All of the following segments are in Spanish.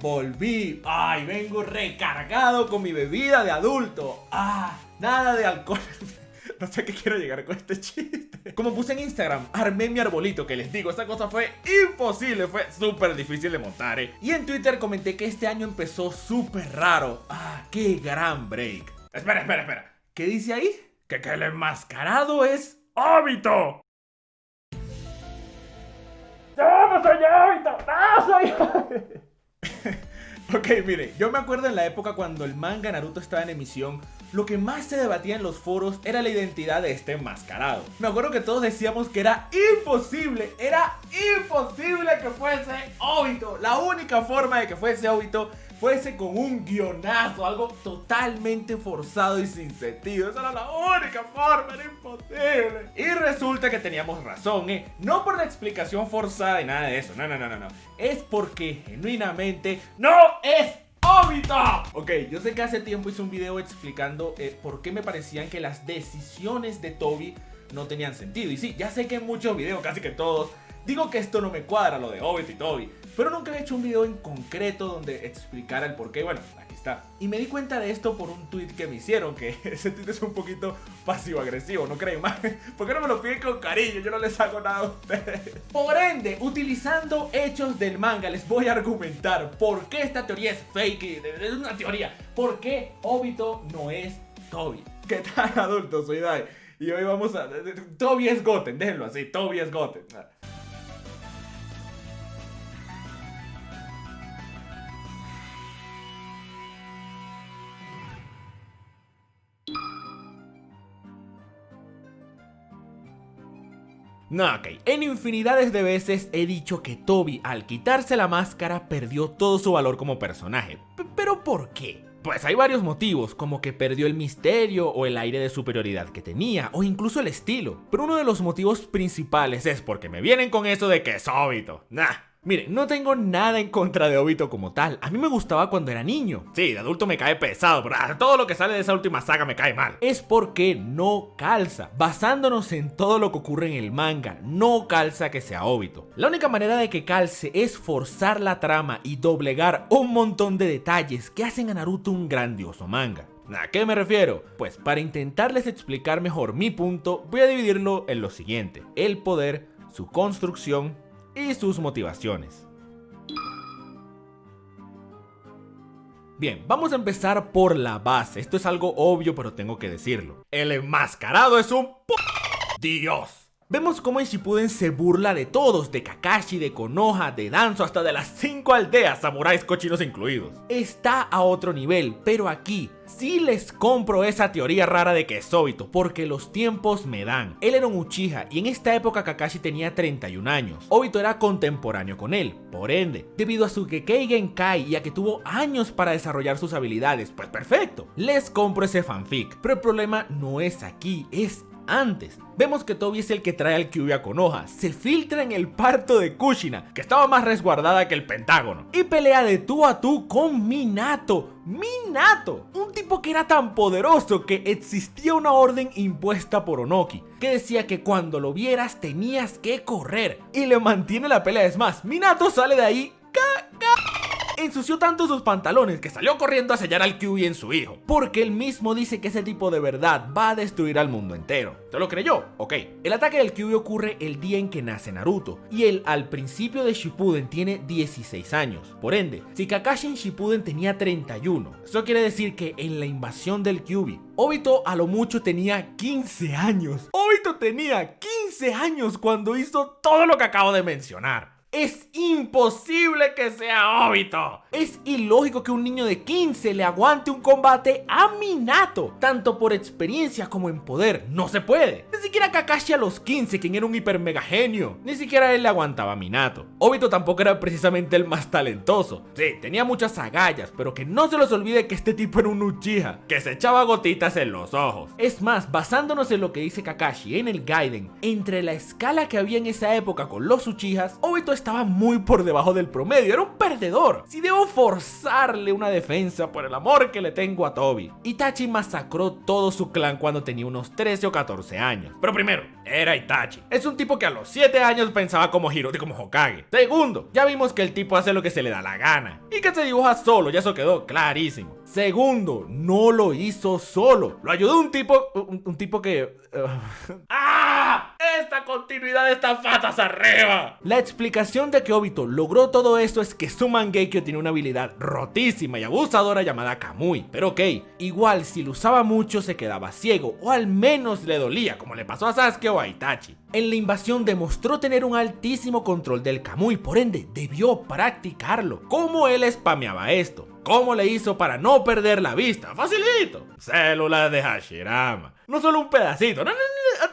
Volví. Ay, vengo recargado con mi bebida de adulto. Nada de alcohol. No sé a qué quiero llegar con este chiste. Como puse en Instagram, armé mi arbolito, que les digo, esta cosa fue imposible, fue súper difícil de montar, Y en Twitter comenté que este año empezó súper raro. Qué gran break. Espera. ¿Qué dice ahí? Que el enmascarado es Obito. ¡No soy Obito! ¡No soy Obito! Ok, mire, yo me acuerdo en la época cuando el manga Naruto estaba en emisión, lo que más se debatía en los foros era la identidad de este enmascarado. Me acuerdo que todos decíamos que era imposible que fuese Obito. La única forma de que fuese Obito fuese con un guionazo, algo totalmente forzado y sin sentido. Esa era la única forma, era imposible. Y resulta que teníamos razón, No por la explicación forzada y nada de eso, no. Es porque genuinamente no es Obito. Ok, yo sé que hace tiempo hice un video explicando por qué me parecían que las decisiones de Toby no tenían sentido. Y sí, ya sé que en muchos videos, casi que todos, digo que esto no me cuadra, lo de Obito y Toby, pero nunca he hecho un video en concreto donde explicara el porqué. Bueno, aquí está. Y me di cuenta de esto por un tweet que me hicieron, que ese tweet es un poquito pasivo-agresivo, ¿no creen más? ¿Por qué no me lo piden con cariño? Yo no les hago nada a ustedes. Por ende, utilizando hechos del manga, les voy a argumentar por qué esta teoría es fake, es una teoría. ¿Por qué Obito no es Toby? ¿Qué tal, adultos? Soy Dai. Y hoy vamos a... Toby es Goten, déjenlo así, Toby es Goten. No, ok, en infinidades de veces he dicho que Toby al quitarse la máscara perdió todo su valor como personaje. ¿Pero por qué? Pues hay varios motivos, como que perdió el misterio o el aire de superioridad que tenía, o incluso el estilo. Pero uno de los motivos principales es porque me vienen con eso de que es Obito. Miren, no tengo nada en contra de Obito como tal. A mí me gustaba cuando era niño. Sí, de adulto me cae pesado, pero todo lo que sale de esa última saga me cae mal. Es porque no calza. Basándonos en todo lo que ocurre en el manga, no calza que sea Obito. La única manera de que calce es forzar la trama y doblegar un montón de detalles que hacen a Naruto un grandioso manga. ¿A qué me refiero? Pues para intentarles explicar mejor mi punto, voy a dividirlo en lo siguiente: el poder, su construcción y sus motivaciones. Bien, vamos a empezar por la base. Esto es algo obvio, pero tengo que decirlo. El enmascarado es un dios. Vemos cómo en Shippuden se burla de todos, de Kakashi, de Konoha, de Danzo, hasta de las 5 aldeas, samuráis cochinos incluidos. Está a otro nivel, pero aquí sí les compro esa teoría rara de que es Obito, porque los tiempos me dan. Él era un Uchiha y en esta época Kakashi tenía 31 años. Obito era contemporáneo con él, por ende, debido a su Kekkei Genkai y a que tuvo años para desarrollar sus habilidades, pues perfecto, les compro ese fanfic. Pero el problema no es aquí, es antes. Vemos que Toby es el que trae al Kyuubi a Konoha, se filtra en el parto de Kushina, que estaba más resguardada que el Pentágono, y pelea de tú a tú con Minato, un tipo que era tan poderoso que existía una orden impuesta por Onoki, que decía que cuando lo vieras tenías que correr, y le mantiene la pelea. Es más, Minato sale de ahí ensució tanto sus pantalones que salió corriendo a sellar al Kyuubi en su hijo, porque él mismo dice que ese tipo de verdad va a destruir al mundo entero. ¿Te lo creyó? Ok. El ataque del Kyuubi ocurre el día en que nace Naruto, y él al principio de Shippuden tiene 16 años. Por ende, si Kakashi en Shippuden tenía 31, eso quiere decir que en la invasión del Kyuubi, Obito a lo mucho tenía 15 años. Obito tenía 15 años cuando hizo todo lo que acabo de mencionar. Es imposible que sea Obito. Es ilógico que un niño de 15 le aguante un combate a Minato, tanto por experiencia como en poder. No se puede. Ni siquiera Kakashi a los 15, quien era un hiper mega genio, ni siquiera él le aguantaba a Minato. Obito tampoco era precisamente el más talentoso. Sí, tenía muchas agallas, pero que no se les olvide que este tipo era un Uchiha, que se echaba gotitas en los ojos. Es más, basándonos en lo que dice Kakashi en el Gaiden, entre la escala que había en esa época con los Uchihas, Obito está estaba muy por debajo del promedio, era un perdedor. Si debo forzarle una defensa por el amor que le tengo a Tobi. Itachi masacró todo su clan cuando tenía unos 13 o 14 años. Pero primero, era Itachi. Es un tipo que a los 7 años pensaba como Hiroshi, como Hokage. Segundo, ya vimos que el tipo hace lo que se le da la gana y que se dibuja solo, ya eso quedó clarísimo. Segundo, no lo hizo solo. Lo ayudó un tipo que... ¡Ah! Esta continuidad está patas arriba. La explicación de que Obito logró todo esto es que su Mangekyo tiene una habilidad rotísima y abusadora llamada Kamui. Pero ok, igual si lo usaba mucho se quedaba ciego o al menos le dolía, como le pasó a Sasuke o a Itachi. En la invasión demostró tener un altísimo control del Kamui, por ende debió practicarlo. ¿Cómo él spameaba esto? ¿Cómo le hizo para no perder la vista? Facilito. Células de Hashirama. No solo un pedacito, no,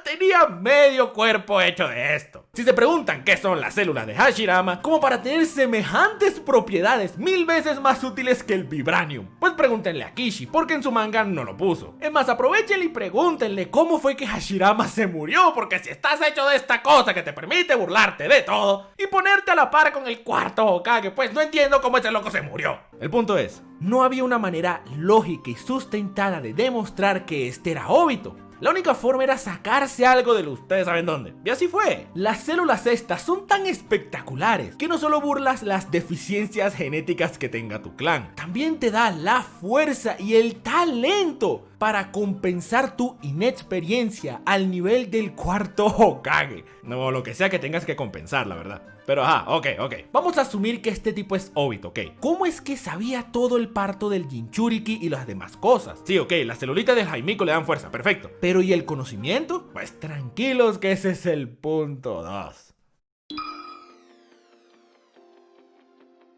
tenía medio cuerpo hecho de esto. Si se preguntan qué son las células de Hashirama, como para tener semejantes propiedades 1000 veces más útiles que el Vibranium, pues pregúntenle a Kishi, porque en su manga no lo puso. Es más, aprovechenle y pregúntenle cómo fue que Hashirama se murió, porque si estás hecho de esta cosa que te permite burlarte de todo y ponerte a la par con el cuarto Hokage, pues no entiendo cómo ese loco se murió. El punto es, no había una manera lógica y sustentada de demostrar que este era Obito. La única forma era sacarse algo de ustedes saben dónde. Y así fue. Las células estas son tan espectaculares que no solo burlas las deficiencias genéticas que tenga tu clan, también te da la fuerza y el talento para compensar tu inexperiencia al nivel del cuarto Hokage. No, lo que sea que tengas que compensar, la verdad. Pero ok. Vamos a asumir que este tipo es Obito, ok. ¿Cómo es que sabía todo el parto del Jinchuriki y las demás cosas? Sí, ok, las celulitas del Jaimico le dan fuerza, perfecto. Pero ¿y el conocimiento? Pues tranquilos que ese es el punto 2.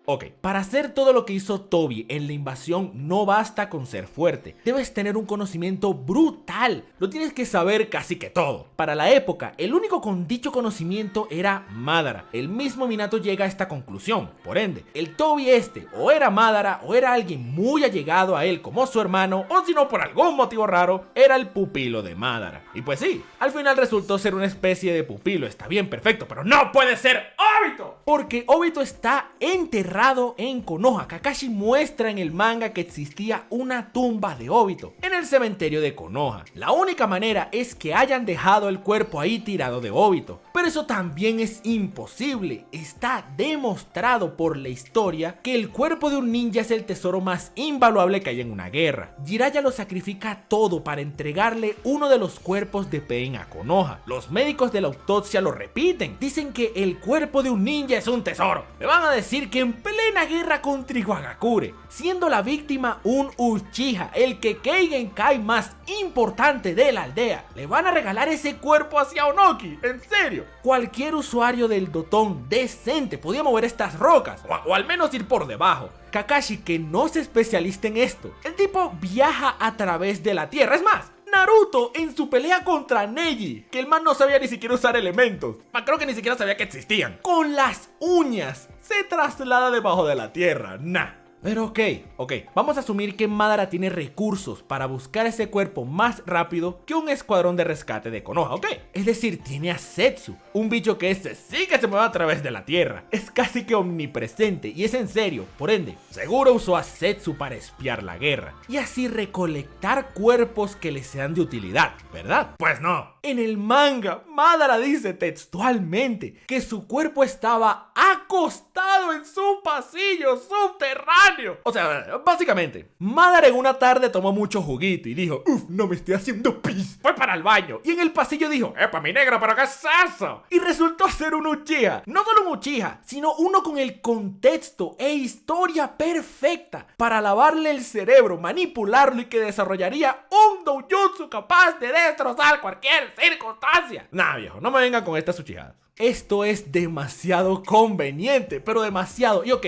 Ok, para hacer todo lo que hizo Tobi en la invasión no basta con ser fuerte, debes tener un conocimiento brutal, lo tienes que saber casi que todo. Para la época, el único con dicho conocimiento era Madara, el mismo Minato llega a esta conclusión, por ende, el Tobi o era Madara o era alguien muy allegado a él como su hermano, o si no por algún motivo raro, era el pupilo de Madara. Y pues sí, al final resultó ser una especie de pupilo, está bien, perfecto, pero no puede ser Obito, porque Obito está enterrado en Konoha. Kakashi muestra en el manga que existía una tumba de Obito en el cementerio de Konoha. La única manera es que hayan dejado el cuerpo ahí tirado de Obito, pero eso también es imposible. Está demostrado por la historia que el cuerpo de un ninja es el tesoro más invaluable que hay en una guerra. Jiraiya lo sacrifica todo para entregarle uno de los cuerpos de Pain a Konoha. Los médicos de la autopsia lo repiten, dicen que el cuerpo de un ninja es un tesoro. Me van a decir que en plena guerra contra Iwagakure, siendo la víctima un Uchiha, el Keigenkai más importante de la aldea, le van a regalar ese cuerpo hacia Onoki. ¿En serio? Cualquier usuario del Dotón decente podía mover estas rocas, o al menos ir por debajo. Kakashi, que no es especialista en esto, el tipo viaja a través de la tierra. Es más, Naruto en su pelea contra Neji, que el man no sabía ni siquiera usar elementos, creo que ni siquiera sabía que existían, con las uñas se traslada debajo de la tierra. Pero ok, vamos a asumir que Madara tiene recursos para buscar ese cuerpo más rápido que un escuadrón de rescate de Konoha, ok. Es decir, tiene a Zetsu, un bicho que sí que se mueve a través de la tierra. Es casi que omnipresente y es en serio, por ende, seguro usó a Zetsu para espiar la guerra y así recolectar cuerpos que le sean de utilidad, ¿verdad? Pues no. En el manga, Madara dice textualmente que su cuerpo estaba acostado en su pasillo subterráneo. O sea, básicamente, Madara en una tarde tomó mucho juguito y dijo, no me estoy haciendo pis. Fue para el baño y en el pasillo dijo, epa mi negro, pero ¿qué es eso? Y resultó ser un Uchiha. No solo un Uchiha, sino uno con el contexto e historia perfecta para lavarle el cerebro, manipularlo y que desarrollaría un doujutsu capaz de destrozar cualquier circunstancia. Viejo, no me vengan con estas Uchihadas. Esto es demasiado conveniente, pero demasiado. Y ok,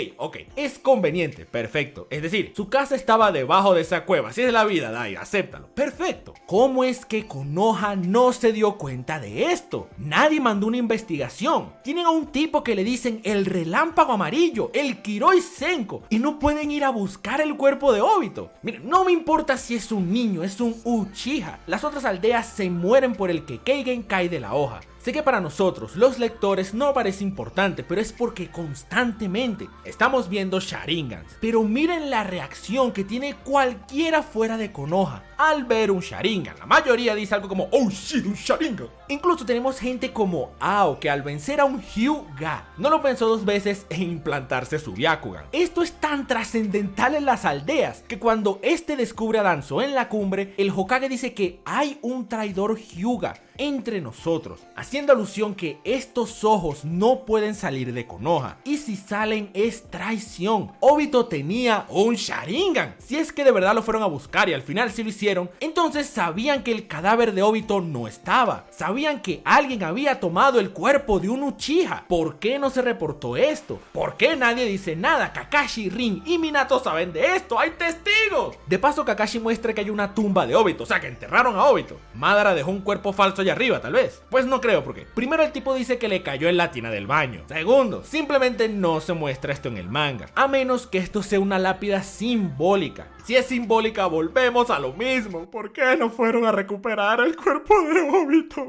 es conveniente, perfecto. Es decir, su casa estaba debajo de esa cueva. Si es la vida, Dai, acéptalo. Perfecto. ¿Cómo es que Konoha no se dio cuenta de esto? Nadie mandó una investigación. Tienen a un tipo que le dicen el relámpago amarillo, el Kiroi Senko, y no pueden ir a buscar el cuerpo de Obito. Miren, no me importa si es un niño, es un Uchiha. Las otras aldeas se mueren por el Keigenkai de la hoja. Sé que para nosotros, los lectores, no parece importante, pero es porque constantemente estamos viendo Sharingans. Pero miren la reacción que tiene cualquiera fuera de Konoha al ver un Sharingan. La mayoría dice algo como "Oh shit, un Sharingan". Incluso tenemos gente como Ao, que al vencer a un Hyuga no lo pensó dos veces en implantarse su Byakugan. Esto es tan trascendental en las aldeas que cuando este descubre a Danzo en la cumbre, el Hokage dice que hay un traidor Hyuga entre nosotros, haciendo alusión que estos ojos no pueden salir de Konoha, y si salen es traición. Obito tenía un Sharingan. Si es que de verdad lo fueron a buscar y al final sí lo hicieron, entonces sabían que el cadáver de Obito no estaba, sabían que alguien había tomado el cuerpo de un Uchiha. ¿Por qué no se reportó esto? ¿Por qué nadie dice nada? Kakashi, Rin y Minato saben de esto, hay testigos. De paso, Kakashi muestra que hay una tumba de Obito, o sea que enterraron a Obito. Madara dejó un cuerpo falso allá arriba, tal vez. Pues no creo, porque primero el tipo dice que le cayó en la tina del baño. Segundo, simplemente no se muestra esto en el manga, a menos que esto sea una lápida simbólica. Si es simbólica, volvemos a lo mismo. ¿Por qué no fueron a recuperar el cuerpo de Obito?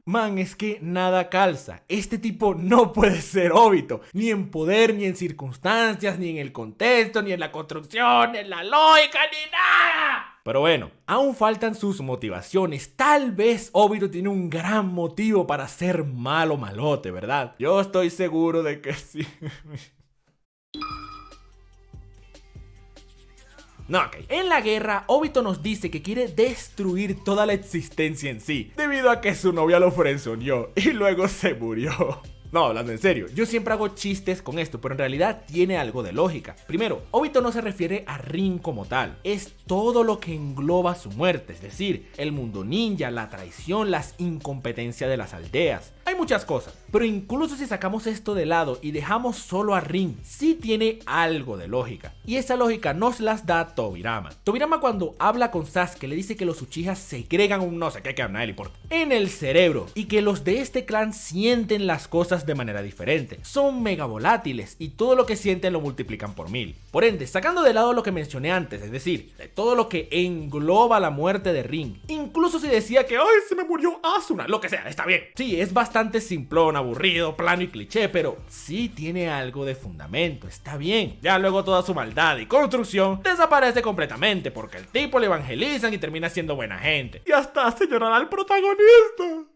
Man, es que nada calza. Este tipo no puede ser Obito, ni en poder, ni en circunstancias, ni en el contexto, ni en la construcción, ni en la lógica, ni nada. Pero bueno, aún faltan sus motivaciones. Tal vez Obito tiene un gran motivo para ser malo malote, ¿verdad? Yo estoy seguro de que sí. No, ok. En la guerra, Obito nos dice que quiere destruir toda la existencia en sí, debido a que su novia lo frenzoneó y luego se murió. No, hablando en serio, yo siempre hago chistes con esto, pero en realidad tiene algo de lógica. Primero, Obito no se refiere a Rin como tal, es todo lo que engloba su muerte, es decir, el mundo ninja, la traición, las incompetencias de las aldeas. Hay muchas cosas, pero incluso si sacamos esto de lado y dejamos solo a Rin, sí tiene algo de lógica. Y esa lógica nos las da Tobirama. Tobirama, cuando habla con Sasuke, le dice que los Uchihas segregan un no sé qué que a nadie le importa en el cerebro, y que los de este clan sienten las cosas de manera diferente. Son mega volátiles y todo lo que sienten lo multiplican por 1000. Por ende, sacando de lado lo que mencioné antes, es decir, de todo lo que engloba la muerte de Rin, incluso si decía que "ay, se me murió Asuna", lo que sea, está bien. Sí, es bastante simplón, aburrido, plano y cliché, pero sí tiene algo de fundamento, está bien. Ya luego toda su maldad y construcción desaparece completamente, porque el tipo le evangelizan y termina siendo buena gente. Y hasta hace llorar al protagonista,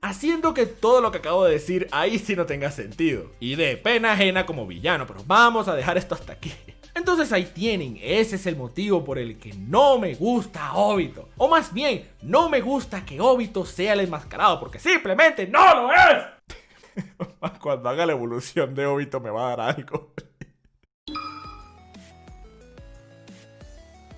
haciendo que todo lo que acabo de decir ahí sí no tenga sentido. Y de pena ajena como villano, pero vamos a dejar esto hasta aquí. Entonces ahí tienen, ese es el motivo por el que no me gusta Obito. O más bien, no me gusta que Obito sea el enmascarado, porque simplemente no lo es. Cuando haga la evolución de Obito me va a dar algo.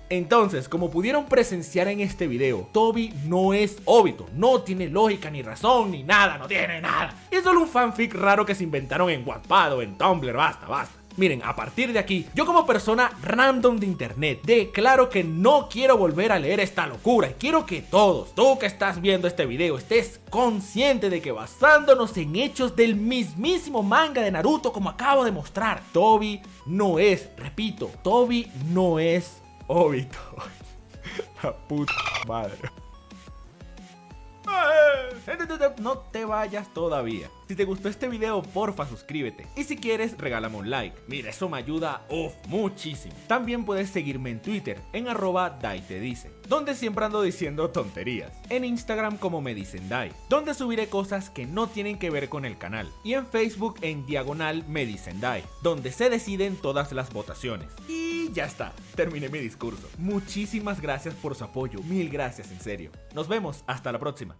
Entonces, como pudieron presenciar en este video, Tobi no es Obito, no tiene lógica ni razón ni nada, no tiene nada. Es solo un fanfic raro que se inventaron en Wattpad o en Tumblr, basta. Miren, a partir de aquí, yo como persona random de internet declaro que no quiero volver a leer esta locura, y quiero que todos, tú que estás viendo este video, estés consciente de que basándonos en hechos del mismísimo manga de Naruto, como acabo de mostrar, Tobi no es, repito, Tobi no es Obito. La puta madre. No te vayas todavía. Si te gustó este video, porfa suscríbete. Y si quieres, regálame un like. Mira, eso me ayuda muchísimo. También puedes seguirme en Twitter, en @daitedice, donde siempre ando diciendo tonterías. En Instagram como me dicen Dai, donde subiré cosas que no tienen que ver con el canal. Y en Facebook en diagonal me dicen Dai, donde se deciden todas las votaciones. Y ya está, terminé mi discurso. Muchísimas gracias por su apoyo, 1000 gracias en serio. Nos vemos, hasta la próxima.